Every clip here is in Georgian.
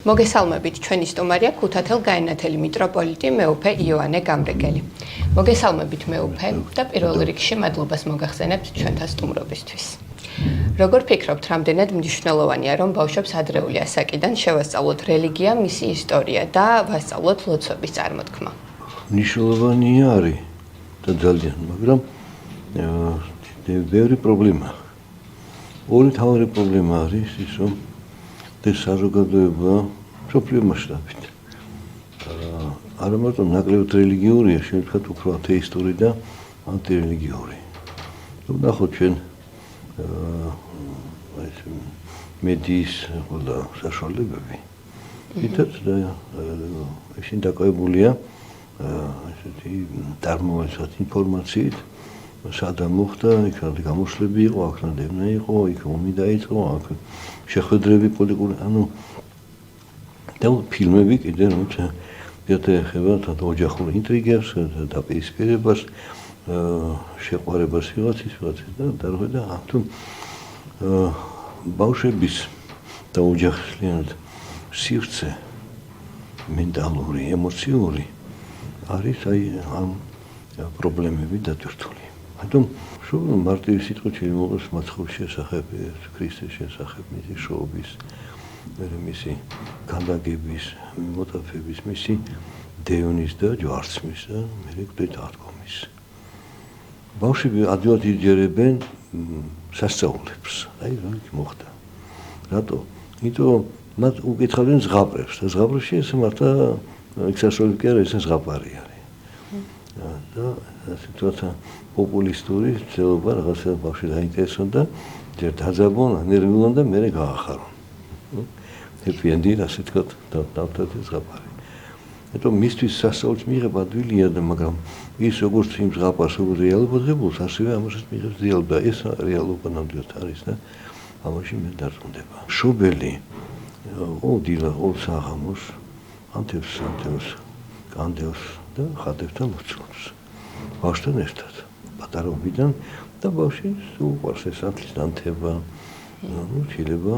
მოგესალმებით, ჩვენი სტუმარია ქუთათელ გაენათელი მიტროპოლიტი მეუფე იოანე გამრეგელი. მოგესალმებით მეუფე და პირველ რიგში მადლობას მოგახსენებთ ჩვენთან სტუმრობისთვის. Როგორ ფიქრობთ, რამდენად მნიშვნელოვანია, რომ ბავშვებს ადრეული ასაკიდან შევასწავლოთ რელიგია, მისი ისტორია და ვასწავლოთ ლოცვების წარმოთქმა? მნიშვნელოვანი არის და ძალიან, მაგრამ ბევრი პრობლემაა. ორი თავარი პრობლემა არის ის, რომ ეს საზოგადოება მსოფლიო მასშტაბით არა მარტო ნაკლებად რელიგიურია, შეიძლება უფრო ათეისტური და ანტირელიგიური. ნახოთ ჩვენ მედიის ყველა საშუალებები. თითქოს ისინი დაკავებულია ესეთი დარმოვაცვათ ინფორმაციით, სადა მოხდა, იქ გამოშლები იყო, აქ ნადევნე იყო, იქ ომი დაიწყო, აქ შეხვედრები პოლიტიკური, და ფილმები კიდე როცა ეხება ოჯახურ ინტრიგებს, დაპირისპირებას, შეყვარებას ვიღაცის და რა თუ ბავშვების და ოჯახლიანად სივრცე მენტალური, ემოციური არის ამ პრობლემები დატვირთული. Atunci, მარტივი სიტყვით შემოღოს მაცხოვრის შესახებ, ქრისტეს შესახებ, მისი შრომის, მისი განლაგების, მოტაფების, მისი დევნის და ჯვარცმის და მე გვდით აღდგომის. ბავშვები ადვილად იჯერებენ სასწაულებს. აი რა იქ მოხდა. რატო? იმიტომ მათ უკითხავენ ზღაპრებს და ზღაპრებში ეს მართლა ექსასოლი კი არა, ეს ზღაპარი არის. და სიტუაცია პოპულისტური ცდილობა რაღაცა ბავშვი დაინტერესონ და ჯერ დაძაბონ, ანერგულონ და მერე გაახარონ. ეფენდი ასე თქვა დავთვალეთ ზღაპარი. Ეტო მისთვის სასწაულის მიღება ადვილია და მაგრამ ის როგორც იმ ზღაპარს როგორ რეალობას ღებულს, ასევე ამასაც მიღებს რეალობა. ეს რეალობა ნამდვილად არის და ამაში მე დარწმუნდება. შობელი ოდილა ოცაღამოს ანთებს კანდელს და ხატებთან ლოცვებს. ბავშვთან ერთად, პატარობიდან და ბავშვი უყვარს ეს ანთლის ანთება, შეიძლება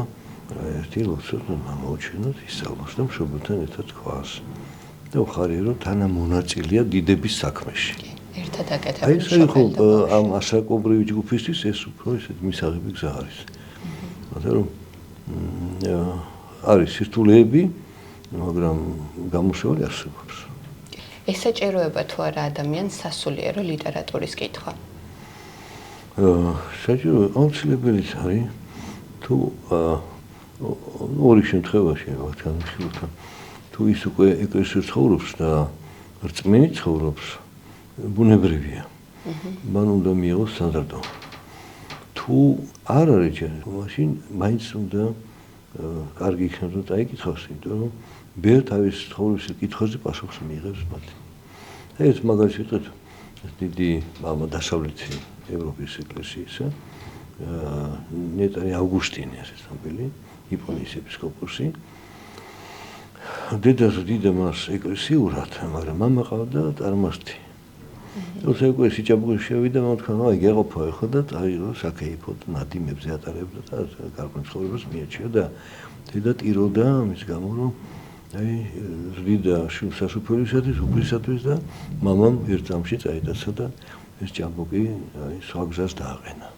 ერთი ლოცვას მოუჩინოთ, ისწავლოს და მშობელთან ერთად თქვას. და ხარია რომ თანამონაწილეა დიდების საქმეში. ერთად აკეთებენ. აი ეს ხო ამ ასაკობრივი ჯგუფისთვის ეს უფრო ესეთ მისაღები გზა არის. მაგრამ რომ არის სირთულეები, მაგრამ გამოშვებული არსებობს. ესაჭიროება თუ არა ადამიანს სასულიერო ლიტერატურის კითხვა? საჭირო აუცილებელი არის თუ ორი შემთხვევაში ვთქვათ, თუ ის უკვე ეკლესიაში ცხოვრობს და რწმენი ცხოვრობს, ბუნებრივია. მან უნდა მიიღოს სტანდარტო. თუ არ არის ჯერ, მაშინ მაინც უნდა კარგი იქნება და დაიკითხოს, იმიტომ რომ ბერ თავის ცხოვრების კითხვაზე პასუხს მიიღებს მათ. ეს მაგალითად ვიტყვით, დიდი დასავლეთი ევროპის ეკლესიისა, ნეტარი ავგუსტინე არის ცნობილი, იაპონიის ეპისკოპოსი. დედა მას ეკლესიურად, მაგრამ მამა ყავდა წარმართი. თორსა უკვე სიჭაბუკეში შევიდა, მან თქვა, აი გეყოფა ხო და წაიღო საკეიფო და ნადიმებზე ატარებდა და გარკვეულ ცხოვრებას მიეჩია და დედა ტიროდა ამის გამო, რომ აი ზრდიდა სასუფეველისათვის, უფლისათვის და მამამ ერთ წამში წაიტაცა და ეს ჭაბუკი აი სხვა გზას დააყენა.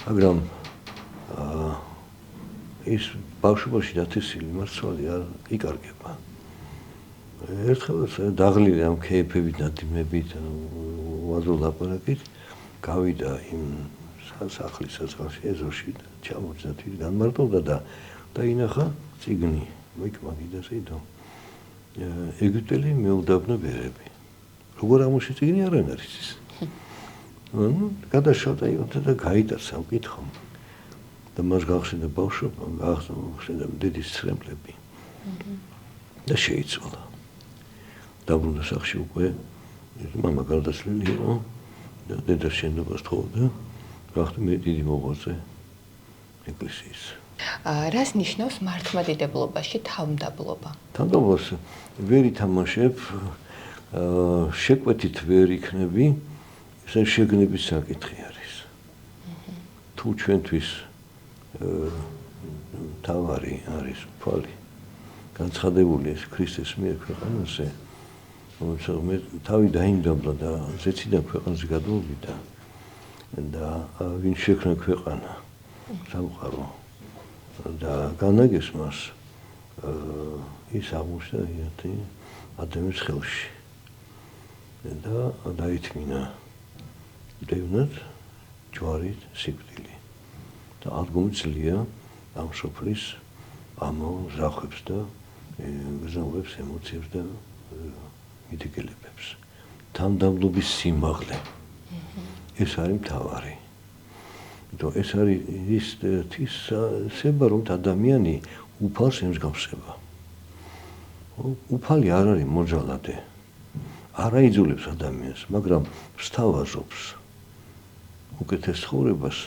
მაგრამ ის ბავშვობაში დათესილი მარცვალი არ იკარგება. ერთხელ დაღლილი ამ ქეიფებით, ნადიმებით, უაზრო ლაპარაკით გავიდა იმ სახლის საზღარში, ეზოში და ჩამოწდა თვით განმარტოვდა და დაინახა წიგნი. იქ მაგიდას იდო. ეგვიპტელი მეუდაბნო ბერები. როგორ ამოში წიგნი არ არის ის. გადაშავდა იონთა და გაიტაცა უკითხომ. და მას გახსენდა ბავშვობა, გახსენდა დედის ცრემლები. და შეიცვალა. დაბრუნდა სახლში უკვე მამა გარდაცვლილი იყო და დედა შენობას თხოვდა, გახდა მე დიდი მოღვაწე ეკლესიის. რას ნიშნავს მართლმადიდებლობაში თავმდაბლობა? თავმდაბლობას ვერ ითამაშებ, შეკვეთით ვერ იქნები, ეს შეგნების საკითხი არის. თუ ჩვენთვის თავარი არის თვალი განცხადებული ეს ქრისტეს მიერ ქვეყანაზე, რომელსაც მე თავი დაინდაბლა და ზეციდან ქვეყანაზე გადავიდა და ვინ შექმნა ქვეყანა სამყარო და განაგეს მას ის აღმოჩნდა იათი ადამიანის ხელში და დაითმინა დევნად ჯვარით სიკვდილი და ადგომძლია ამ სოფლის ამო ზრახვებს და გზავნებს ემოციებს და მიტკილებებს თანდამლობის სიმაღლე ეს არის მთავარი იმიტომ ეს არის ის სება რომ ადამიანი უფალს ემსგავსება უფალი არ არის მოძალადე არ აიძულებს ადამიანს მაგრამ სთავაზობს უკეთეს ცხოვრებას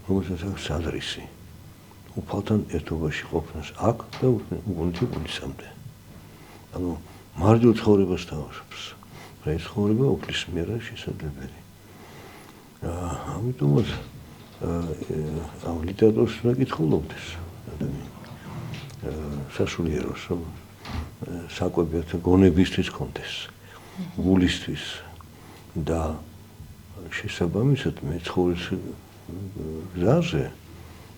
რომელსაც აქვს ადრესი უფალთან ერთობაში ყოფნას აქ და უგუნთი-გუნისამდე. ანუ მარჯვ ცხოვრებას თავაზობს. ეს ცხოვრება უფლის მიერ შესაძლებელი. ამიტომაც ამ ლიტერატურას უნდა კითხულობდეს ადამიანი. სასულიეროს რომ საკვები გონებისთვის კონდეს. გულისთვის და შესაბამისად მეცხოვრის გზაზე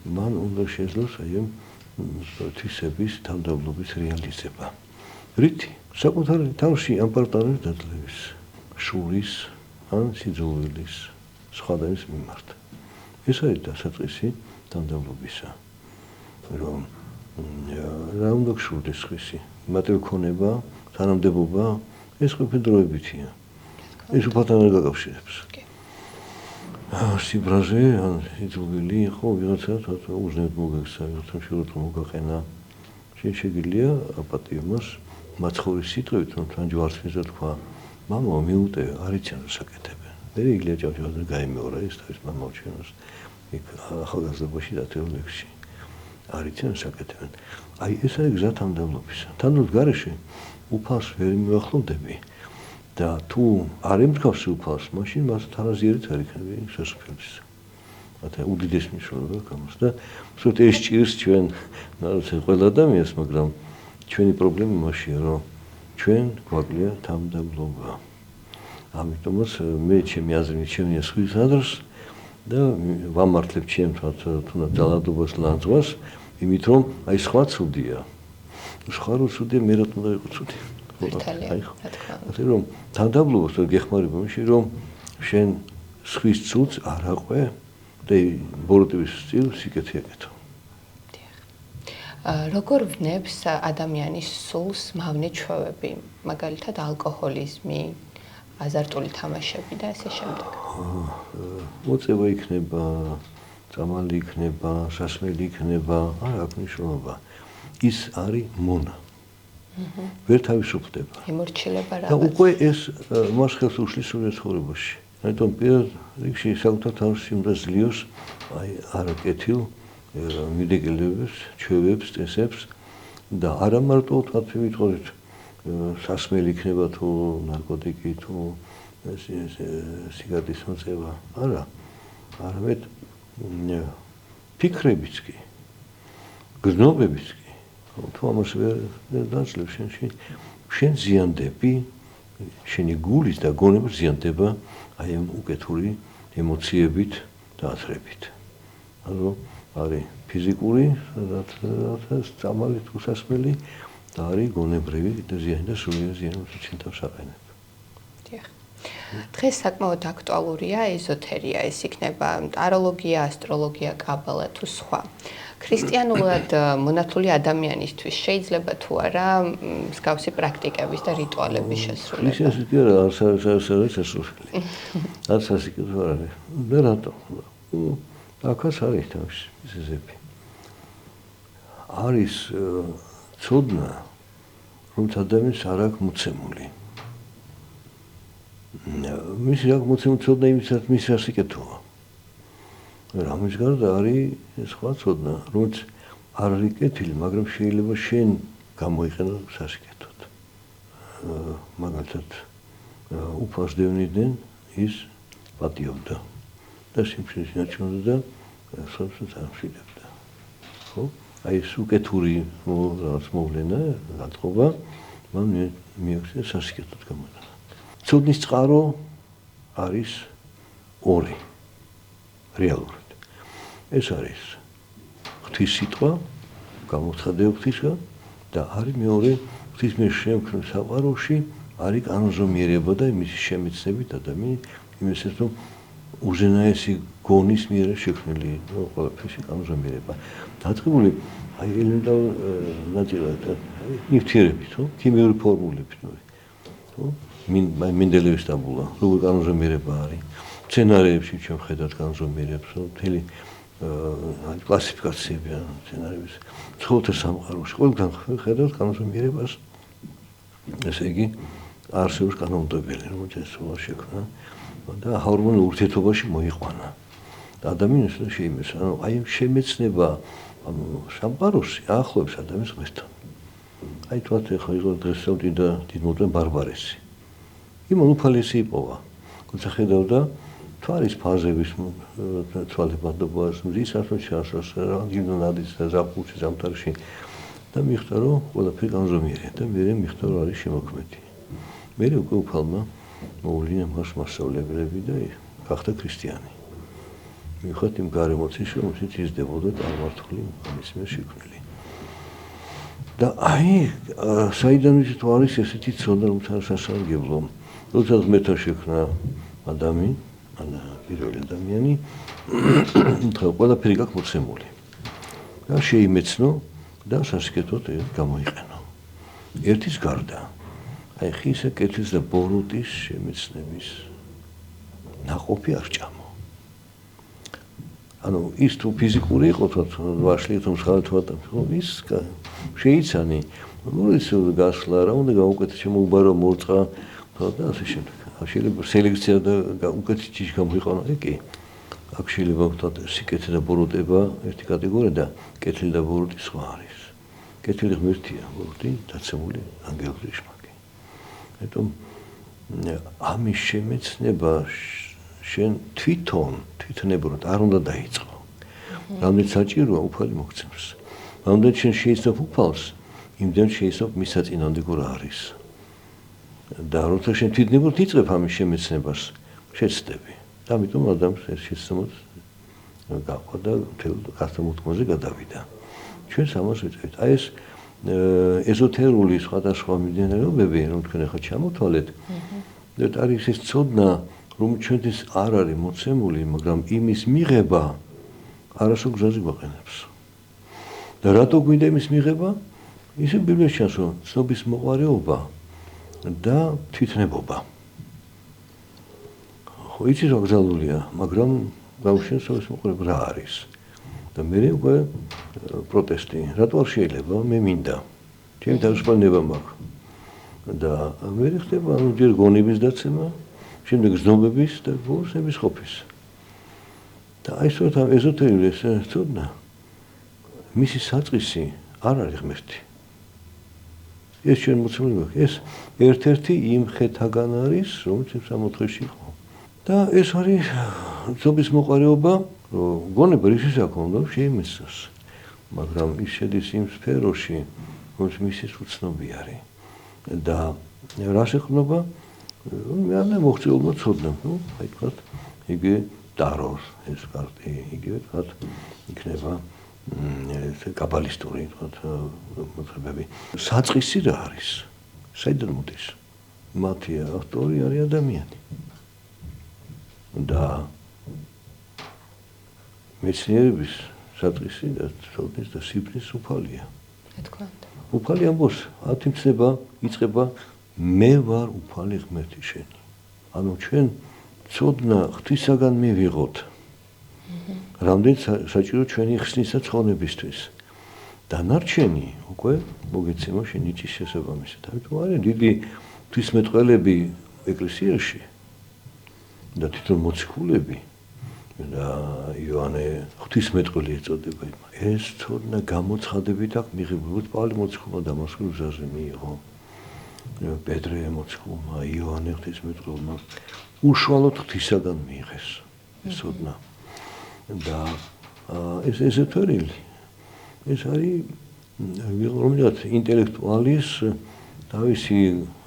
მან უნდა შეძლოს აი ამ თვისების თავდავლობის რეალიზება. რითი? საკუთარ თავში ამ პარტნიორის დაძლევის, შურის ან სიძულვილის სხვა ადამიანის მიმართ. ეს არის დასაწყისი თავდავლობისა. რომ რა უნდა გშურდეს ხისი? მატერიალქონება, თანამდებობა, ეს ყოფილდროებითია. ეს უფალთან არ გაკავშირებს. სიბრაზე ან სიძულვილი იყო ვიღაცა უზნედ მოგექცა, ვიღაცა შეურთ მოგაყენა. შეგიძლია აპატიომას მაცხოვრის სიტყვით, რომ თან ჯვარს მიზა თქვა, მამა მიუტე, არ იციან რა საკეთებენ. მე იგლია ჭავჭავაძე გაიმეორა ის თავის მამაო ჩვენს იქ ახალგაზრდობაში დათეოლებში. არ იციან საკეთებენ. აი ეს არის გზა თანდავლობისა. თანდაობის გარეშე უფალს ვერ მიახლოვდები. და თუ არ ემსგავსი უფალს, მაშინ მას თანაზიერით არ იქნება სასופველის. მათი უდიდეს მნიშვნელობა აქვს და უბრალოდ ეს ჭირს ჩვენ ყველა ადამიანს, მაგრამ ჩვენი პრობლემა იმაშია, რომ ჩვენ გვაკლია თამდავლობა. ამიტომაც მე ჩემი აზრით შემიძლია სხვის აზრს და ვამართლებ ჩემს თუნდაც ძალადობას ლანძღვას, იმით რომ აი სხვა ცუდია. სხვა რო ცუდია, მე რატომ უნდა იყო ცუდი? აი რომ თანდავლობას გეხმარება მაშინ რომ შენ სხვის ცუდს არ აყვე და ბოროტების სტილს სიკეთე აკეთო. როგორ ვნებს ადამიანის სულს მავნე ჩვევები, მაგალითად ალკოჰოლიზმი, აზარტული თამაშები და ასე შემდეგ? მოწევა იქნება, წამალი იქნება, სასმელი იქნება, არ აქვს მნიშვნელობა. ის არის მონა. ვერ თავისუფლდება. ემორჩილება რაღაც. და უკვე ეს მას ხელს უშლის სულიერ ცხოვრებაში. ამიტომ პირველ რიგში საკუთარ თავს უნდა ზლიოს აი არაკეთილ მიდეგელებებს, ჩვევებს, წესებს და არა მარტო თქვათ ვიტყოდით სასმელი იქნება თუ ნარკოტიკი თუ სიგარეტის მოწევა, არა. არამედ ფიქრებიც კი, გრძნობებიც კი თუ ამას ვერ დაძლევ შენში, შენ ზიანდები, შენი გულის და გონება ზიანდება აი ამ უკეთური ემოციებით და აზრებით. ანუ არის ფიზიკური, რაც წამალი თუ სასმელი და არის გონებრივი და ზიანი და სულიერ ზიანებს შენ თავს აყენებ. დიახ. დღეს საკმაოდ აქტუალურია ეზოთერია, ეს იქნება ტაროლოგია, ასტროლოგია, კაბალა თუ სხვა. ქრისტიანულად მონათლული ადამიანისთვის შეიძლება თუ არა მსგავსი პრაქტიკების და რიტუალების შესრულება? ქრისტიანს კი არა, არის შესრულებული. არც ასიკეთო არ არის. და რატო? აქაც არის თავისი მიზეზები. არის ცოდნა, რომ ადამიანს არ აქვს მოცემული. მის რა მოცემული ცოდნა იმისაც მის ასიკეთოა. რამის გარდა არის სხვა ცოდნა, რომელიც არ არის კეთილი, მაგრამ შეიძლება შენ გამოიყენო სასიკეთოდ. მაგალითად, უფალს დევნიდნენ ის პატიობდა და სიმშვიდეს ინარჩუნებდა და სხვებს ამშვიდებდა. ხო? აი ეს უკეთური რაღაც მოვლენა, გათხოვა, მან მიაქცია სასიკეთოდ გამოიყენა. ცოდნის წყარო არის ორი რეალურად. ეს არის ღვთის სიტყვა, გამოცხადება ღვთისგან და არის მეორე ღვთის მიერ შემქმნელ საყვაროში არის კანონზომიერება და იმის შემეცნებით ადამიანის იმისათვის რომ უზენაესი გონის მიერ შექმნილი ყველაფერი კანონზომიერება. დაწყებული აი ელემენტარულ ნაწილად ნივთიერებით, ხო? ქიმიური ფორმულებით, ხო? მენდელეევის ტაბულა, როგორ კანონზომიერება არის. სცენარეებში ჩვენ ხედავთ კანონზომიერებს, ხო? მთელი კლასიფიკაციები სცენარების ცხოველთა სამყაროში ყველგან ხედავთ კანონზომიერებას. ესე იგი არსებობს კანონმდებელი, რომელიც ეს შექმნა და ჰორმონულ ურთიერთობაში მოიყვანა. და ადამიანს შეიმეცნა, ანუ აი შემეცნება სამყაროში ახლობს ადამიანს ღმერთთან. აი თქვათ ახლა იყო დღესდღეობით და დიდმოწმე ბარბარესი. იმან უფალესი იპოვა. თუმცა ხედავდა თვალის ფაზების თვალებადობას, მზის ასოციაციას, რანგინონ ადის ზაფხულში ზამთარში და მიხვდა რომ ყველაფერი კანონზომიერია და მე მიხვდა რომ არის შემოქმედი. მე უკვე უფალმა მოულინა მას მასწავლებლები და გახდა ქრისტიანი. მიუხედავად იმ გარემოცის რომელშიც იზრდებოდა წარმართული ამის მიერ შექმნილი. და აი საიდან ვიცით არის ესეთი ცოდნა რომელიც სასარგებლო. როდესაც ღმერთთან შექმნა ადამი, პირველი ადამიანი, ყველაფერი გაქვს მოცემული. და შეიმეცნო და სასიკეთოდ გამოიყენო. ერთის გარდა აი ხისა, კეთილს და ბოროტის შემეცნების ნაყოფი არ ჭამო. ანუ ის თუ ფიზიკური იყო ვაშლი თუ მსხალთვათა, ის შეიცანი, ის გასვლა რა უნდა გაუკეთო შემოუბარო მორწყა და ასე შემდეგ. შეიძლება სელექცია და უკეთ ჯიში გამოიყენო, კი. აქ შეიძლება ვთქვათ სიკეთე და ბოროტება ერთი კატეგორია და კეთილი და ბოროტი სხვა არის. კეთილი ღმერთია, ბოროტი დაცემული ანგელური შმაკი. ამიტომ ამის შემეცნება შენ თვითნებურად არ უნდა დაიწყო. რამდენიც საჭიროა უფალი მოგცემს. რამდენიც შენ შეიცნობ უფალს, იმდენ შეიცნობ მის საწინააღმდეგო რა არის. და როცა შენ თვითნებურად იწყებ ამის შემეცნებას, შეცდები. და ამიტომ ადამიანს ეს შეცდომაც გაყვა და მთელ გასამოთქმაზე გადავიდა. ჩვენს ამას ვიწევთ. აი ეს ეზოთერული სხვადასხვა მიმდინარეობები, რომ თქვენ ახლა ჩამოთვალეთ, არის ეს ცოდნა, რომ ჩვენთვის არ არის მოცემული, მაგრამ იმის მიღება არასო გზაზე გვაყენებს. და რატო გვინდა იმის მიღება? ისე ბიბლიაში ჩანს, რომ ცნობის მოყვარეობა და თვითნებობა. ხო, იცით რა გზალულია, მაგრამ გავუშვენ ცნობის მოყვარეობა რა არის. და მე უკვე პროტესტი, რატო არ შეიძლება, მე მინდა. ჩემი თავისუფლება მაქვს. და მე ხდება, ანუ ჯერ გონების დაცემა, შემდეგ ზნობების და ბოლოსების ყოფის. და აი სწორედ ამ ეზოთერული ეს ცოდნა, მისი საწყისი არ არის ღმერთი. ეს ჩვენ მოცემული გვაქვს, ეს ერთ-ერთი იმ ხეთაგან არის, რომელიც სამოთხეში იყო. და ეს არის ცნობის მოყვარეობა, რომ გონება რისის აქვს უნდა შეიმეცნოს. მაგრამ ის შედის იმ სფეროში, რომელიც მისის უცნობი არის. და რა შექმნობა? მე არ მოხწეულმა ცოდნამ, ნუ აი თქვათ, იგი ტაროს ეს კარტი, იგივე თქვათ, იქნება ეს კაბალისტური თქვათ მოთხრობები. საწყისი რა არის? საიდან მოდის? მათი ავტორი არის ადამიანი. და მეცნიერების საწყისი და ცოდნის და სიფრის უფალია. რა თქმა უნდა. უფალი ამბობს, ათიმცნება, იწყება მე ვარ უფალი ღმერთი შენი. ანუ ჩვენ ცოდნა ღვთისაგან მივიღოთ. რამდენიც საჭირო ჩვენი ხსნის და ცხოვრებისთვის. დანარჩენი უკვე მოგეცემა შენი ჭის შესაბამისად. ამიტომ არის დიდი ღვთისმეტყველები ეკლესიაში და თვითონ მოციქულები და იოანე ღვთისმეტყველი ეწოდება. ეს ცოდნა გამოცხადებით აქვს მიღებული. პავლე მოციქულმა დამასკოს გზაზე მიიღო. პეტრე მოციქულმა, იოანე ღვთისმეტყველმა უშუალოდ ღვთისაგან მიიღეს ეს ცოდნა. და ეს ეზოთერული ეს არის რომელიღაც ინტელექტუალის თავისი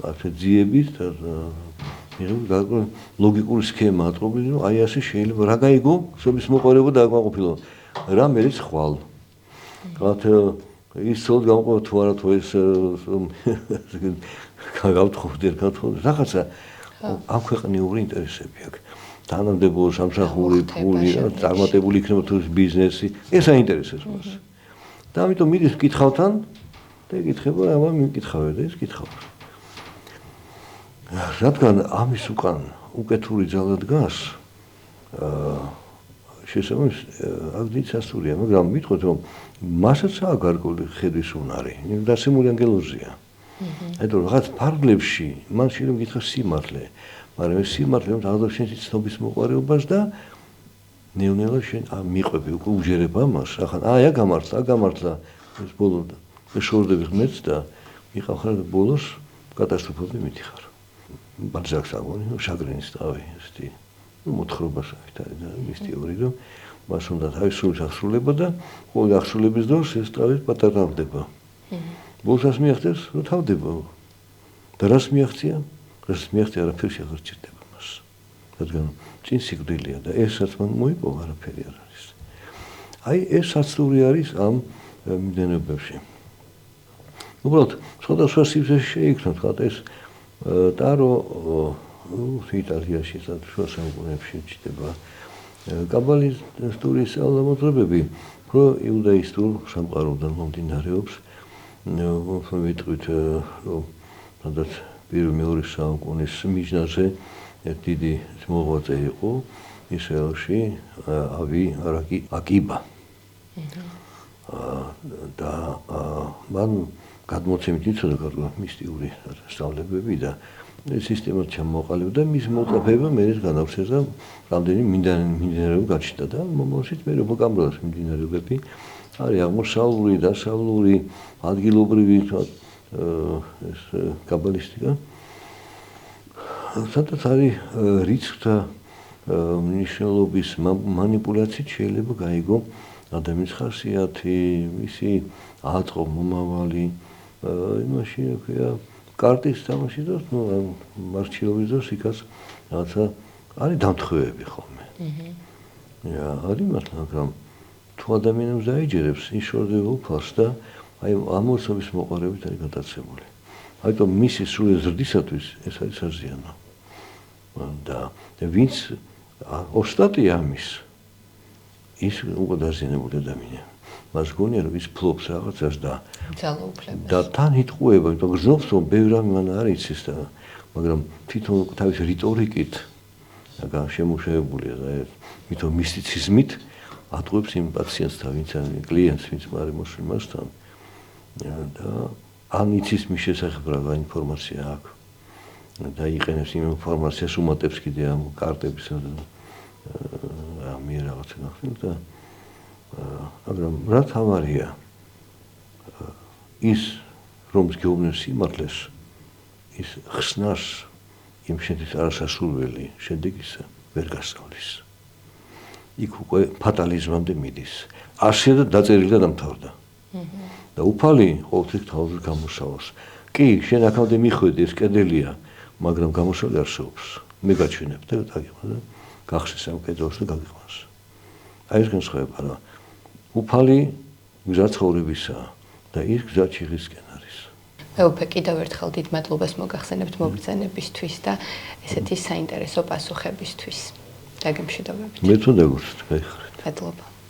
ასე ძიებით ლოგიკური სქემა ატყობილი, რომ აი ასე შეიძლება რა გაიგო, სობის მოყარება დააკმაყოფილო. რა მეც ხვალ. გათ ის სწორად გამოყო თუ არა თუ ეს გავთხოვდი ერთად რაღაცა ამ ქვეყნიური ინტერესები აქვს. თანამდებობა, სამსახური, ფული, წარმატებული იქნება თუ ბიზნესი, ეს აინტერესებს მას. და ამიტომ მიდის მკითხავთან და ეკითხება, აბა მიმკითხავე და ის კითხავს. რადგან ამის უკან უკეთური ძალა დგას, შესაბამის აქ დიდი სასურია, მაგრამ მითხოთ რომ მასაც აქვს გარკვეული ხედვის უნარი, დაცემული ანგელოზია. ანუ რაღაც ფარგლებში მან შეიძლება მკითხოს სიმართლე, მაგრამ ეს სიმართლე აღდგა შენ ცნობის მოყარეობას და ნეუნელა შენ მიყვები უკვე უჯერებ ამას, ახლა აი გამართლა ეს ბოლო შორდები ღმერთს და მიყავ ხარ ბოლოს კატასტროფები მითიხარ. ბაძაკს აგონი, შაგრენის თავი, ესეთი მოთხრობას აქვს და ის თეორია რომ მას უნდა თავის სულს აღსრულება და ყოველ აღსრულების დროს ეს თავი პატარდება. ბოლოს მიახდებს, რომ თავდება. და რას მიაღწია? რას მიაღწია, არაფერი აღარ ჭირდება მას. რადგან წინ სიკვდილია და ესაც მან მოიპოვა, არაფერი არ არის. აი ეს საცდური არის ამ მიმდევრებში. უბრალოდ სხვადასხვა სივრცეში შეიქმნა თქვა ეს ტარო იტალიაში შუა საუკუნეებში ჩნდება კაბალისტური სწავლა-მოძრაობები, რო იუდაისტურ სამყაროდან მომდინარეობს. ვიტყვით რომ სადაც პირველ-მეორე საუკუნის მიჯნაზე დიდი მოღვაწე იყო ისრაელში აკიბა. და მან გადმოცემით იცოდა გარკვეული მისტიური სწავლებები და სისტემად ჩამოყალიბდა მის მოწაფეება მერე განავრცელდა რამდენი მიმდინარეობა გაჩნდა და მომავალშიც მერე მოკამროს მიმდინარეობები არის აღმოსავლური, დასავლური, ადგილობრივი ეს კაბალისტიკა. სადაც არის რიცხვთა მნიშვნელობის მანიპულაციით შეიძლება გაიგო ადამიანის ხასიათი, მისი ატყო მომავალი, იმაში ქვია კარტის თამაში დროს, მარჩილობის დროს იქაც რაღაცა არის დამთხევები ხოლმე. არის მართლა, მაგრამ თუ ადამიანებს დაიჯერებს ის შორდება უფალს და აი ამოსობის მოყარებით არის გადაცემული. აიტომ მისი სრული ზრდისათვის ეს არის საზიანო. და ვინც ოსტატია ამის ის უკვე დაზიანებული ადამიანი. მას გონია რომ ის ფლობს რაღაცას და ძალაუფლებას. და თან იტყუება, იმიტომ რომ გრძნობს რომ ბევრი რამე მან არ იცის და მაგრამ თვითონ თავის რიტორიკით და შემუშავებულია და თვითონ მისტიციზმით ატყუებს იმ პაციენტს და ვინც არის კლიენტს, ვინც არის მოსული მასთან და ან იცის მის შესახებ რა ინფორმაცია აქვს და იყენებს იმ ინფორმაციას უმატებს კიდე ამ კარტებისა და ამი რაღაცა ნახეთ და მაგრამ რა თავარია ის რომ გეუბნებს სიმართლეს ის ხსნას იმ შეთვის არასასურველი შედეგისა ვერ გასწავლის. იქ უკვე ფატალიზმამდე მიდის. ასე და დაწერილი და დამთავრდა. და უფალი ყოველთვის თავზე გამოსავალს. კი, შენ აქამდე მიხვედი ეს კედელია, მაგრამ გამოსავალი არსებობს. მე გაჩვენებ და დაგიყვან და გახსნის ამ კედელს და გაგიყვანს. აი ეს განსხვავება რა. უფალი გზა ცხოვრებისაა და ის გზა ჩიხისკენ არის. მეუფე კიდევ ერთხელ დიდ მადლობას მოგახსენებთ მობრძანებისთვის და ესეთი საინტერესო პასუხებისთვის. დაგემშვიდობებით. მე თუნდაც გაიხარეთ. მადლობა.